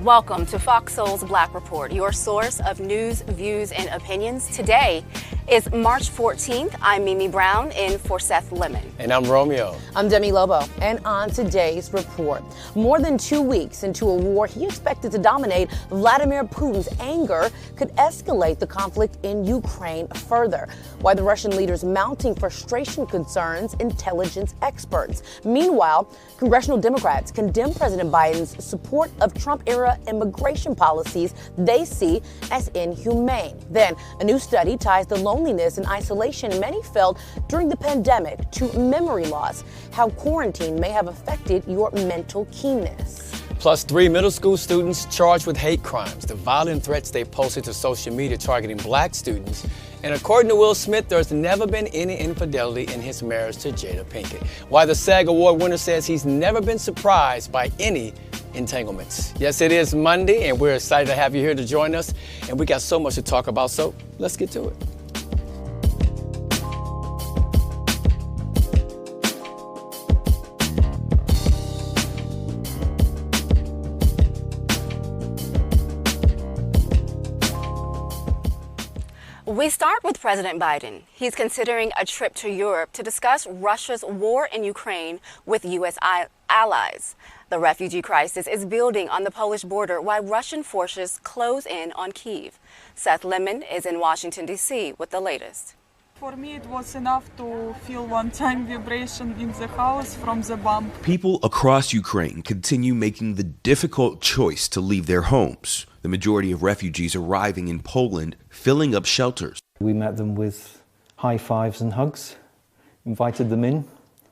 Welcome to Fox Soul's Black Report, your source of news, views, and opinions. Today is March 14th. I'm Mimi Brown in for Seth Lemon. And I'm Romeo. I'm Demi Lobo. And on today's report, more than 2 weeks into a war he expected to dominate, Vladimir Putin's anger could escalate the conflict in Ukraine further. Why the Russian leader's mounting frustration concerns intelligence experts. Meanwhile, congressional Democrats condemn President Biden's support of Trump-era immigration policies they see as inhumane. Then, a new study ties the loneliness and isolation many felt during the pandemic to memory loss, how quarantine may have affected your mental keenness. Plus, 3 middle school students charged with hate crimes, the violent threats they posted to social media targeting black students. And according to Will Smith, there's never been any infidelity in his marriage to Jada Pinkett. Why the SAG Award winner says he's never been surprised by any entanglements. Yes, it is Monday, and we're excited to have you here to join us. And we got so much to talk about, so let's get to it. We start with President Biden. He's considering a trip to Europe to discuss Russia's war in Ukraine with U.S. allies. The refugee crisis is building on the Polish border while Russian forces close in on Kyiv. Seth Lemon is in Washington, D.C. with the latest. For me, it was enough to feel one-time vibration in the house from the bomb. People across Ukraine continue making the difficult choice to leave their homes. The majority of refugees arriving in Poland, filling up shelters. We met them with high fives and hugs, invited them in,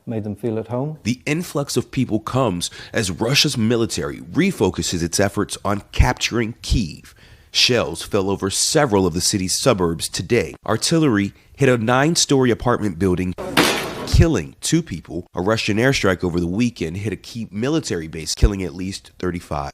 made them feel at home. The influx of people comes as Russia's military refocuses its efforts on capturing Kyiv. Shells fell over several of the city's suburbs today. Artillery hit a 9-story apartment building, killing 2 people. A Russian airstrike over the weekend hit a key military base, killing at least 35.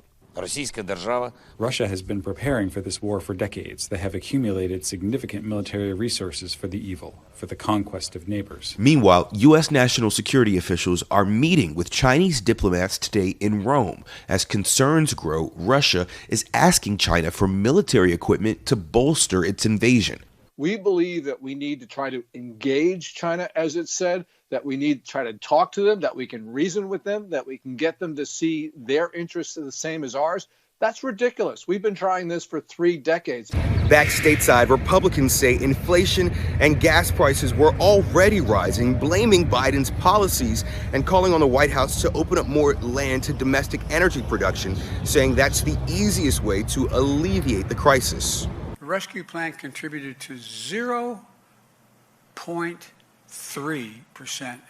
Russia has been preparing for this war for decades. They have accumulated significant military resources for the evil, for the conquest of neighbors. Meanwhile, U.S. national security officials are meeting with Chinese diplomats today in Rome. As concerns grow, Russia is asking China for military equipment to bolster its invasion. We believe that we need to try to engage China, as it said, that we need to try to talk to them, that we can reason with them, that we can get them to see their interests are the same as ours. That's ridiculous. We've been trying this for 3 decades. Back stateside, Republicans say inflation and gas prices were already rising, blaming Biden's policies and calling on the White House to open up more land to domestic energy production, saying that's the easiest way to alleviate the crisis. The rescue plan contributed to 0.3%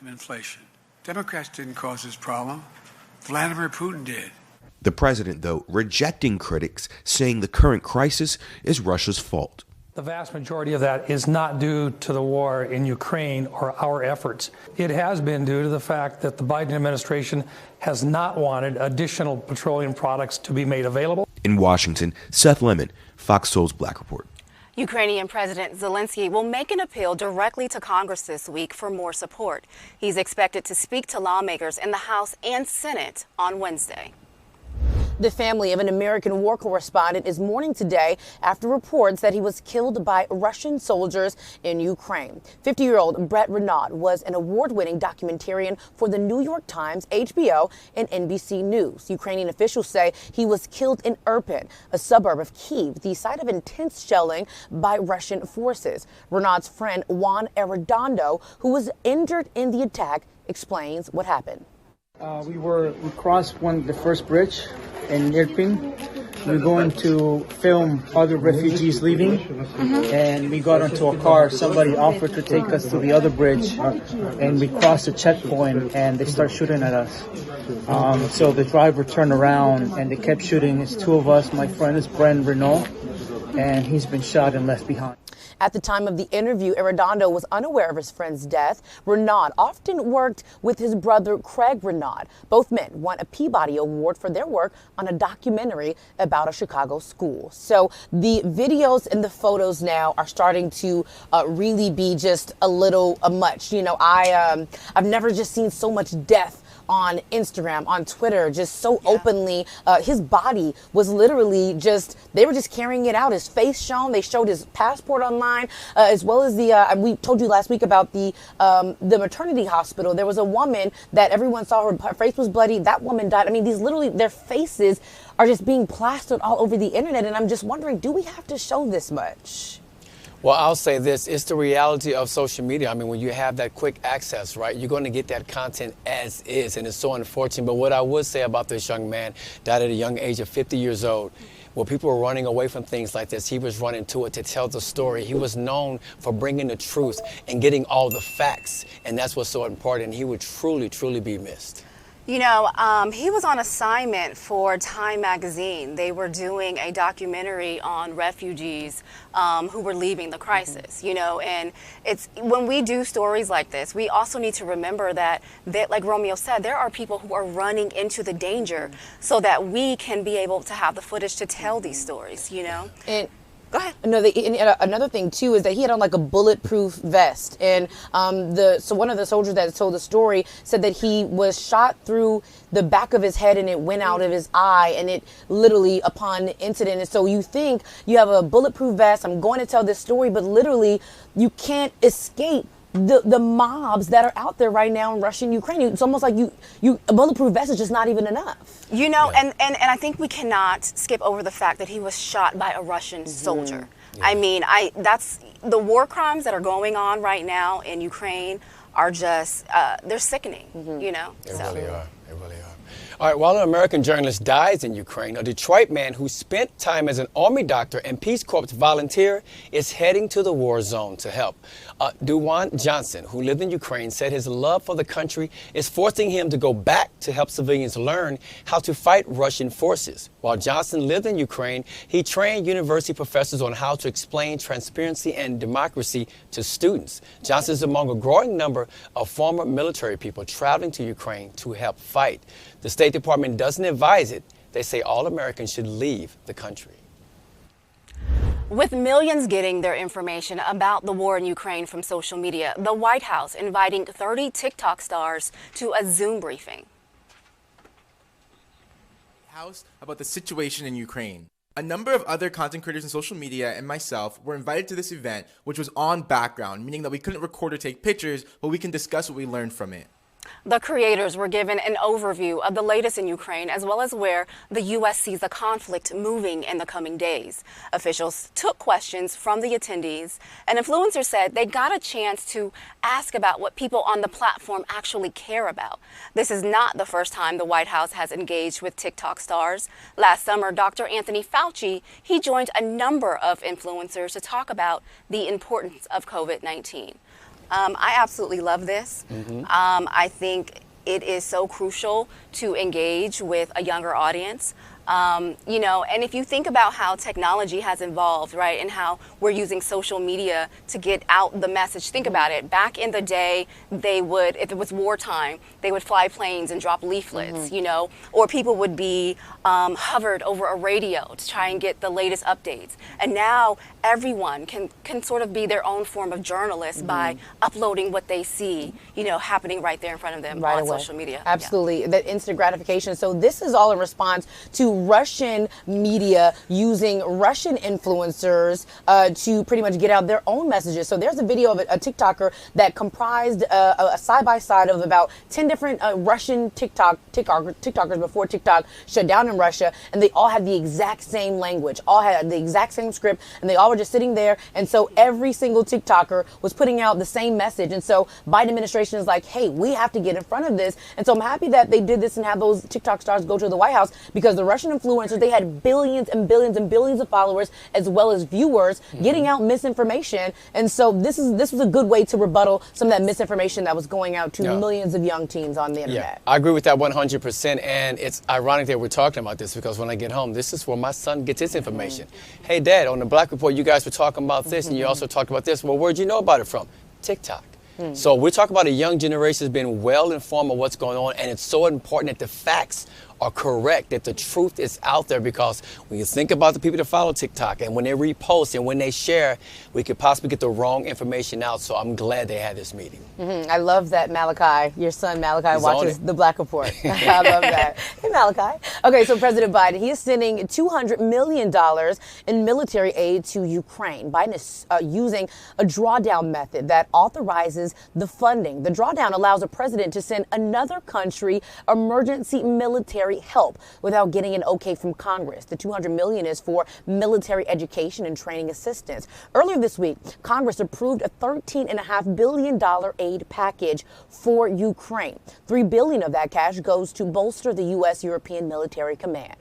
of inflation. Democrats didn't cause this problem. Vladimir Putin did. The president, though, rejecting critics, saying the current crisis is Russia's fault. The vast majority of that is not due to the war in Ukraine or our efforts. It has been due to the fact that the Biden administration has not wanted additional petroleum products to be made available. In Washington, Seth Lemon, Fox Soul's Black Report. Ukrainian President Zelensky will make an appeal directly to Congress this week for more support. He's expected to speak to lawmakers in the House and Senate on Wednesday. The family of an American war correspondent is mourning today after reports that he was killed by Russian soldiers in Ukraine. 50-year-old Brett Renaud was an award-winning documentarian for the New York Times, HBO, and NBC News. Ukrainian officials say he was killed in Irpin, a suburb of Kyiv, the site of intense shelling by Russian forces. Renaud's friend Juan Arredondo, who was injured in the attack, explains what happened. We crossed the first bridge in Irpin. We're going to film other refugees leaving, and we got into a car. Somebody offered to take us to the other bridge, and we crossed a checkpoint, and they start shooting at us. So the driver turned around, and they kept shooting. It's 2 of us. My friend is Brett Renaud, and he's been shot and left behind. At the time of the interview, Arredondo was unaware of his friend's death. Renaud often worked with his brother, Craig Renaud. Both men won a Peabody Award for their work on a documentary about a Chicago school. So the videos and the photos now are starting to really be just a little much. You know, I've never just seen so much death on Instagram, on Twitter, just so openly. His body was literally just, they were just carrying it out. His face shown. They showed his passport online, as well as we told you last week about the maternity hospital. There was a woman that everyone saw, her face was bloody. That woman died. I mean, these literally, their faces are just being plastered all over the internet. And I'm just wondering, do we have to show this much? Well, I'll say this. It's the reality of social media. I mean, when you have that quick access, right, you're going to get that content as is, and it's so unfortunate. But what I would say about this young man, died at a young age of 50 years old, well, people were running away from things like this. He was running to it to tell the story. He was known for bringing the truth and getting all the facts, and that's what's so important. He would truly, truly be missed. You know, he was on assignment for Time magazine. They were doing a documentary on refugees who were leaving the crisis, you know, and it's when we do stories like this, we also need to remember that, like Romeo said, there are people who are running into the danger so that we can be able to have the footage to tell these stories, you know. And go ahead. No, another thing too is that he had on like a bulletproof vest, and so one of the soldiers that told the story said that he was shot through the back of his head and it went out of his eye, and it literally upon the incident. And so you think you have a bulletproof vest, I'm going to tell this story, but literally you can't escape the mobs that are out there right now in Russia and Ukraine. It's almost like a bulletproof vest is just not even enough. You know, and I think we cannot skip over the fact that he was shot by a Russian soldier. Yeah. I mean, that's the war crimes that are going on right now in Ukraine are just, they're sickening, you know. They really are. They really are. All right, while an American journalist dies in Ukraine, a Detroit man who spent time as an Army doctor and Peace Corps volunteer is heading to the war zone to help. Duwan Johnson, who lived in Ukraine, said his love for the country is forcing him to go back to help civilians learn how to fight Russian forces. While Johnson lived in Ukraine, he trained university professors on how to explain transparency and democracy to students. Johnson is among a growing number of former military people traveling to Ukraine to help fight. The State Department doesn't advise it. They say all Americans should leave the country. With millions getting their information about the war in Ukraine from social media, the White House inviting 30 TikTok stars to a Zoom briefing. House about the situation in Ukraine. A number of other content creators on social media and myself were invited to this event, which was on background, meaning that we couldn't record or take pictures, but we can discuss what we learned from it. The creators were given an overview of the latest in Ukraine, as well as where the U.S. sees the conflict moving in the coming days. Officials took questions from the attendees. An influencer said they got a chance to ask about what people on the platform actually care about. This is not the first time the White House has engaged with TikTok stars. Last summer, Dr. Anthony Fauci, he joined a number of influencers to talk about the importance of COVID-19. I absolutely love this. I think it is so crucial to engage with a younger audience. You know, and if you think about how technology has evolved, right, and how we're using social media to get out the message, think about it. Back in the day, they would, if it was wartime, they would fly planes and drop leaflets, you know, or people would be hovered over a radio to try and get the latest updates. And now everyone can sort of be their own form of journalist by uploading what they see, you know, happening right there in front of them on social media. Absolutely, that instant gratification. So this is all in response to Russian media using Russian influencers to pretty much get out their own messages. So there's a video of a TikToker that comprised a side-by-side of about 10 different Russian TikTokers before TikTok shut down in Russia, and they all had the exact same language, all had the exact same script, and they all were just sitting there. And so every single TikToker was putting out the same message. And so Biden administration is like, hey, we have to get in front of this. And so I'm happy that they did this and have those TikTok stars go to the White House, because the Russian influencers, they had billions and billions and billions of followers as well as viewers getting out misinformation. And so this was a good way to rebuttal some of that misinformation that was going out to millions of young teens on the internet. I agree with that 100%. And it's ironic that we're talking about this, because when I get home, this is where my son gets his information. Hey, Dad, on the Black Report, you guys were talking about this and you also talked about this. Well, where'd you know about it from? TikTok. So we're talking about a young generation that's been well informed of what's going on, and it's so important that the facts are correct, that the truth is out there, because when you think about the people that follow TikTok and when they repost and when they share, we could possibly get the wrong information out. So I'm glad they had this meeting. I love that Malachi, your son Malachi, watches The Black Report. I love that. Hey, Malachi. Okay, so President Biden, he is sending $200 million in military aid to Ukraine. Biden is using a drawdown method that authorizes the funding. The drawdown allows a president to send another country emergency military help without getting an okay from Congress. The $200 million is for military education and training assistance. Earlier this week, Congress approved a $13.5 billion aid package for Ukraine. $3 billion of that cash goes to bolster the U.S. European Military Command.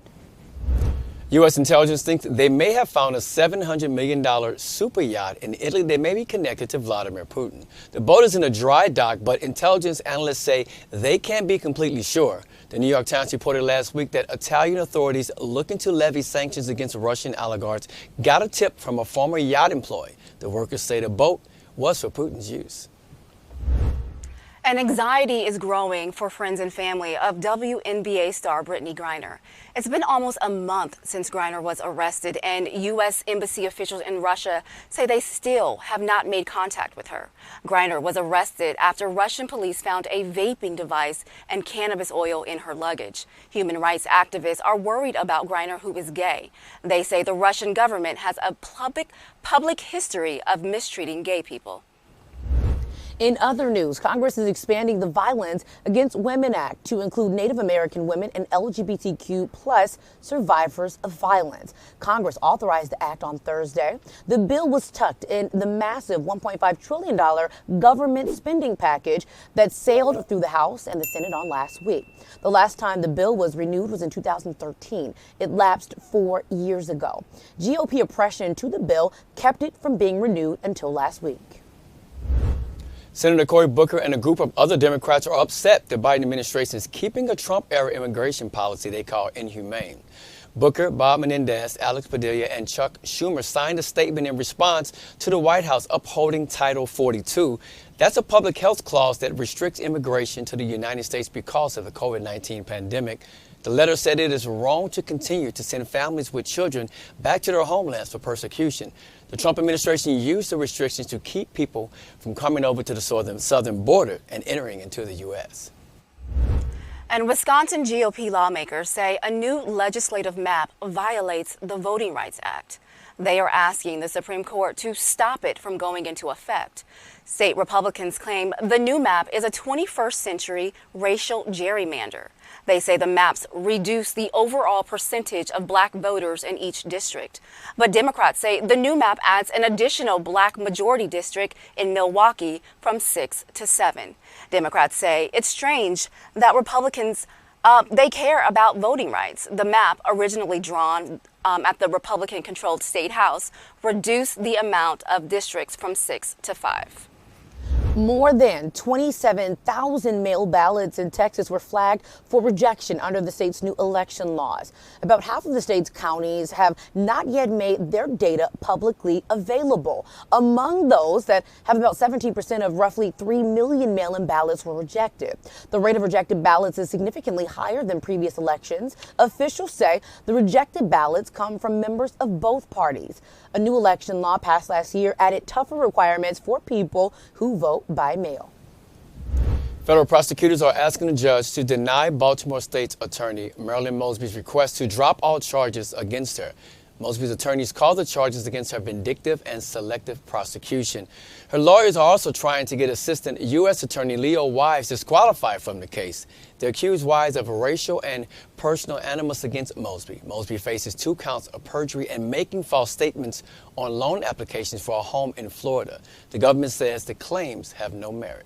U.S. intelligence thinks they may have found a $700 million super yacht in Italy that may be connected to Vladimir Putin. The boat is in a dry dock, but intelligence analysts say they can't be completely sure. The New York Times reported last week that Italian authorities looking to levy sanctions against Russian oligarchs got a tip from a former yacht employee. The workers say the boat was for Putin's use. And anxiety is growing for friends and family of WNBA star Brittney Griner. It's been almost a month since Griner was arrested, and U.S. embassy officials in Russia say they still have not made contact with her. Griner was arrested after Russian police found a vaping device and cannabis oil in her luggage. Human rights activists are worried about Griner, who is gay. They say the Russian government has a public history of mistreating gay people. In other news, Congress is expanding the Violence Against Women Act to include Native American women and LGBTQ plus survivors of violence. Congress authorized the act on Thursday. The bill was tucked in the massive $1.5 trillion government spending package that sailed through the House and the Senate on last week. The last time the bill was renewed was in 2013. It lapsed 4 years ago. GOP oppression to the bill kept it from being renewed until last week. Senator Cory Booker and a group of other Democrats are upset the Biden administration is keeping a Trump-era immigration policy they call inhumane. Booker, Bob Menendez, Alex Padilla, and Chuck Schumer signed a statement in response to the White House upholding Title 42. That's a public health clause that restricts immigration to the United States because of the COVID-19 pandemic. The letter said it is wrong to continue to send families with children back to their homelands for persecution. The Trump administration used the restrictions to keep people from coming over to the southern border and entering into the U.S. And Wisconsin GOP lawmakers say a new legislative map violates the Voting Rights Act. They are asking the Supreme Court to stop it from going into effect. State Republicans claim the new map is a 21st century racial gerrymander. They say the maps reduce the overall percentage of black voters in each district. But Democrats say the new map adds an additional black majority district in Milwaukee from 6 to 7. Democrats say it's strange that Republicans they care about voting rights. The map, originally drawn at the Republican-controlled State House, reduced the amount of districts from 6 to 5. More than 27,000 mail ballots in Texas were flagged for rejection under the state's new election laws. About half of the state's counties have not yet made their data publicly available. Among those that have about 17% of roughly 3 million mail-in ballots were rejected. The rate of rejected ballots is significantly higher than previous elections. Officials say the rejected ballots come from members of both parties. A new election law passed last year added tougher requirements for people who vote by mail. Federal prosecutors are asking the judge to deny Baltimore State's attorney Marilyn Mosby's request to drop all charges against her. Mosby's attorneys call the charges against her vindictive and selective prosecution. Her lawyers are also trying to get Assistant U.S. Attorney Leo Wise disqualified from the case. They accuse Wise of racial and personal animus against Mosby. Mosby faces 2 counts of perjury and making false statements on loan applications for a home in Florida. The government says the claims have no merit.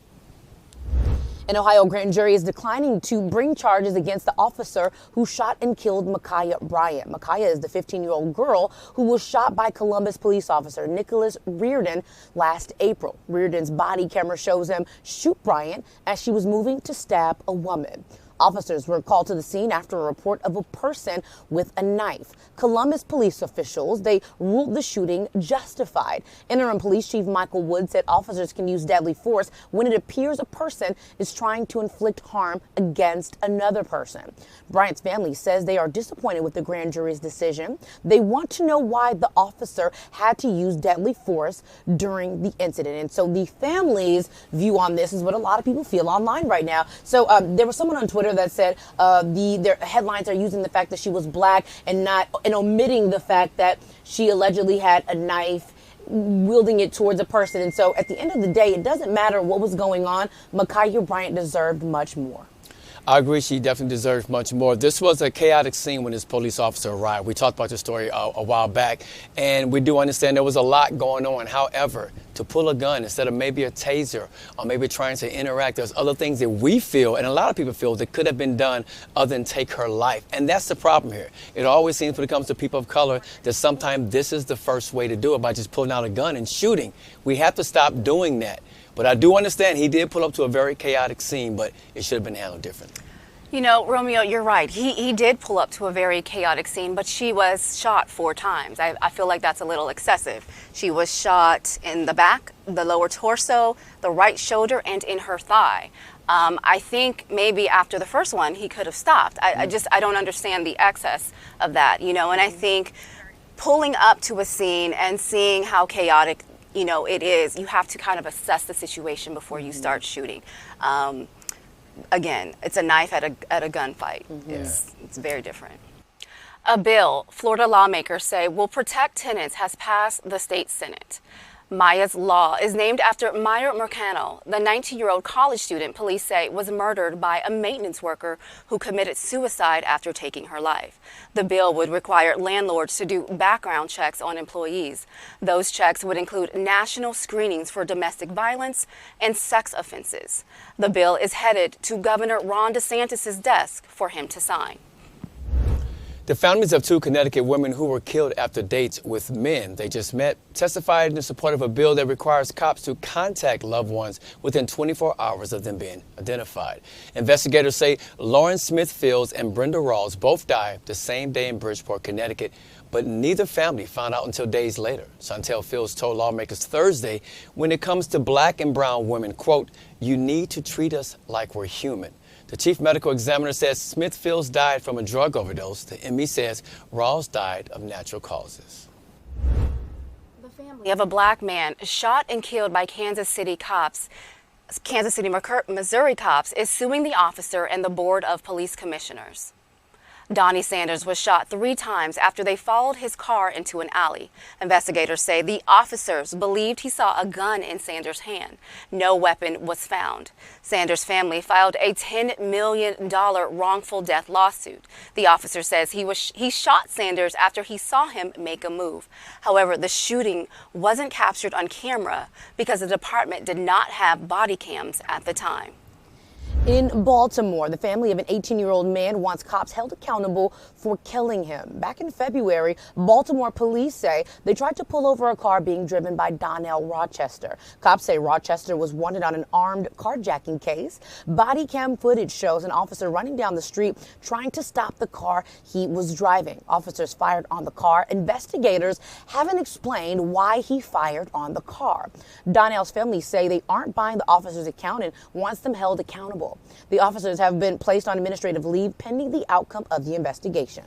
An Ohio grand jury is declining to bring charges against the officer who shot and killed Ma'Khia Bryant. Ma'Khia is the 15-year-old girl who was shot by Columbus police officer Nicholas Reardon last April. Reardon's body camera shows him shoot Bryant as she was moving to stab a woman. Officers were called to the scene after a report of a person with a knife. Columbus police officials, they ruled the shooting justified. Interim Police Chief Michael Wood said officers can use deadly force when it appears a person is trying to inflict harm against another person. Bryant's family says they are disappointed with the grand jury's decision. They want to know why the officer had to use deadly force during the incident. And so the family's view on this is what a lot of people feel online right now. So there was someone on Twitter that said their headlines are using the fact that she was black and omitting the fact that she allegedly had a knife, wielding it towards a person. And so at the end of the day, it doesn't matter what was going on. Ma'Khia Bryant deserved much more. I agree. She definitely deserves much more. This was a chaotic scene when this police officer arrived. We talked about this story a while back, and we do understand there was a lot going on. However, to pull a gun instead of maybe a taser or maybe trying to interact, there's other things that we feel, and a lot of people feel, that could have been done other than take her life. And that's the problem here. It always seems when it comes to people of color that sometimes this is the first way to do it, by just pulling out a gun and shooting. We have to stop doing that. But I do understand he did pull up to a very chaotic scene, but it should have been handled differently. You know, Romeo, you're right. He did pull up to a very chaotic scene, but she was shot 4 times. I feel like that's a little excessive. She was shot in the back, the lower torso, the right shoulder, and in her thigh. I think maybe after the first one, he could have stopped. I don't understand the excess of that, you know, and I think pulling up to a scene and seeing how chaotic, you know, it is, you have to kind of assess the situation before you start shooting. Again, it's a knife at a gunfight. It's very different. A bill Florida lawmakers say will protect tenants has passed the state Senate. Maya's Law is named after Maya Mercano, the 19-year-old college student police say was murdered by a maintenance worker who committed suicide after taking her life. The bill would require landlords to do background checks on employees. Those checks would include national screenings for domestic violence and sex offenses. The bill is headed to Governor Ron DeSantis' desk for him to sign. The families of 2 Connecticut women who were killed after dates with men they just met testified in support of a bill that requires cops to contact loved ones within 24 hours of them being identified. Investigators say Lauren Smith Fields and Brenda Rawls both died the same day in Bridgeport, Connecticut, but neither family found out until days later. Chantel Fields told lawmakers Thursday, when it comes to black and brown women, quote, "You need to treat us like we're human." The chief medical examiner says Smith Fields died from a drug overdose. The ME says Rawls died of natural causes. The family of a black man shot and killed by Kansas City, Missouri cops is suing the officer and the Board of Police Commissioners. Donnie Sanders was shot 3 times after they followed his car into an alley. Investigators say the officers believed he saw a gun in Sanders' hand. No weapon was found. Sanders' family filed a $10 million wrongful death lawsuit. The officer says he shot Sanders after he saw him make a move. However, the shooting wasn't captured on camera because the department did not have body cams at the time. In Baltimore, the family of an 18-year-old man wants cops held accountable for killing him. Back in February, Baltimore police say they tried to pull over a car being driven by Donnell Rochester. Cops say Rochester was wanted on an armed carjacking case. Body cam footage shows an officer running down the street trying to stop the car he was driving. Officers fired on the car. Investigators haven't explained why he fired on the car. Donnell's family say they aren't buying the officer's account and wants them held accountable. The officers have been placed on administrative leave pending the outcome of the investigation.